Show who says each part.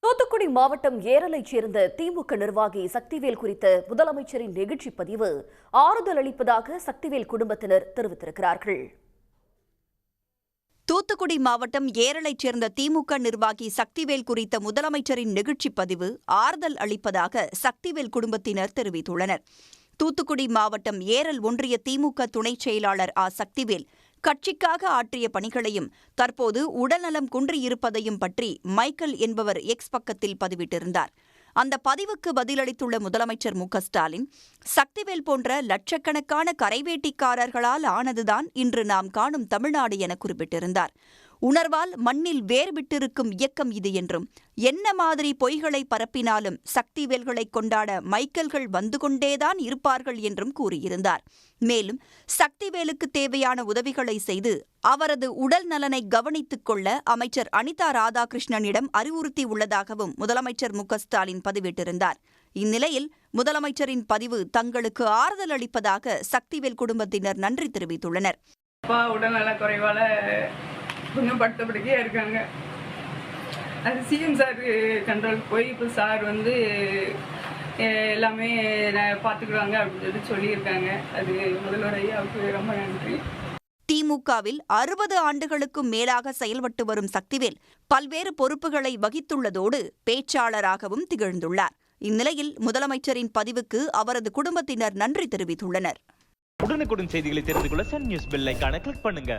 Speaker 1: தூத்துக்குடி மாவட்டம் ஏரலைச் சேர்ந்த திமுக நிர்வாகி சக்திவேல் குறித்த முதலமைச்சரின் நெகிழ்ச்சி பதிவு ஆறுதல் அளிப்பதாக சக்திவேல் குடும்பத்தினர் தெரிவித்திருக்கிறார்கள்.
Speaker 2: தூத்துக்குடி மாவட்டம் ஏரலைச் சேர்ந்த திமுக நிர்வாகி சக்திவேல் குறித்த முதலமைச்சரின் நெகிழ்ச்சி பதிவு ஆறுதல் அளிப்பதாக சக்திவேல் குடும்பத்தினர் தெரிவித்துள்ளனர். தூத்துக்குடி மாவட்டம் ஏரல் ஒன்றிய திமுக துணைச் செயலாளர் சக்திவேல் கட்சிக்காக ஆற்றிய பணிகளையும் தற்போது உடல்நலம் குன்றியிருப்பதையும் பற்றி மைக்கேல் என்பவர் எக்ஸ் பக்கத்தில் பதிவிட்டிருந்தார். அந்த பதிவுக்கு பதிலளித்துள்ள முதலமைச்சர் மு.க.ஸ்டாலின், சக்திவேல் போன்ற லட்சக்கணக்கான கரைவேட்டிக்காரர்களால் ஆனதுதான் இன்று நாம் காணும் தமிழ்நாடு என குறிப்பிட்டிருந்தார். உணர்வால் மண்ணில் வேர் விட்டிருக்கும் இயக்கம் இது என்றும், என்ன மாதிரி பொய்களை பரப்பினாலும் சக்திவேல்களை கொண்டாட மைக்கேல்கள் வந்து கொண்டேதான் இருப்பார்கள் என்றும் கூறியிருந்தார். மேலும் சக்திவேலுக்கு தேவையான உதவிகளை செய்து அவரது உடல் நலனை கவனித்துக் கொள்ள அமைச்சர் அனிதா ராதாகிருஷ்ணனிடம் அறிவுறுத்தியுள்ளதாகவும் முதலமைச்சர் மு.க.ஸ்டாலின் பதிவிட்டிருந்தார். இந்நிலையில் முதலமைச்சரின் பதிவு தங்களுக்கு ஆறுதல் அளிப்பதாக சக்திவேல் குடும்பத்தினர் நன்றி தெரிவித்துள்ளனர்.
Speaker 3: உடல்நல குறைவால கொஞ்சம் படுத்தபடிக்கையாக இருக்காங்க. அது சிஎம் சார் கண்ட்ரோலுக்கு போய் இப்போ சார் வந்து எல்லாமே பார்த்துக்குறாங்க அப்படின்னு சொல்லியிருக்காங்க. அது முதல்வர் ஐயாவுக்கு ரொம்ப நன்றி.
Speaker 2: திமுகவில் 60 ஆண்டுகளுக்கும் மேலாக செயல்பட்டு வரும் சக்திவேல் பல்வேறு பொறுப்புகளை வகித்துள்ளதோடு பேச்சாளராகவும் திகழ்ந்துள்ளார். இந்நிலையில் முதலமைச்சரின் பதிவுக்கு அவரது குடும்பத்தினர் நன்றி தெரிவித்துள்ளனர்.
Speaker 4: உடனுக்குடன் செய்திகளை தெரிந்து கொள்ள சன் நியூஸ் பெல் ஐகானை கிளிக் பண்ணுங்க.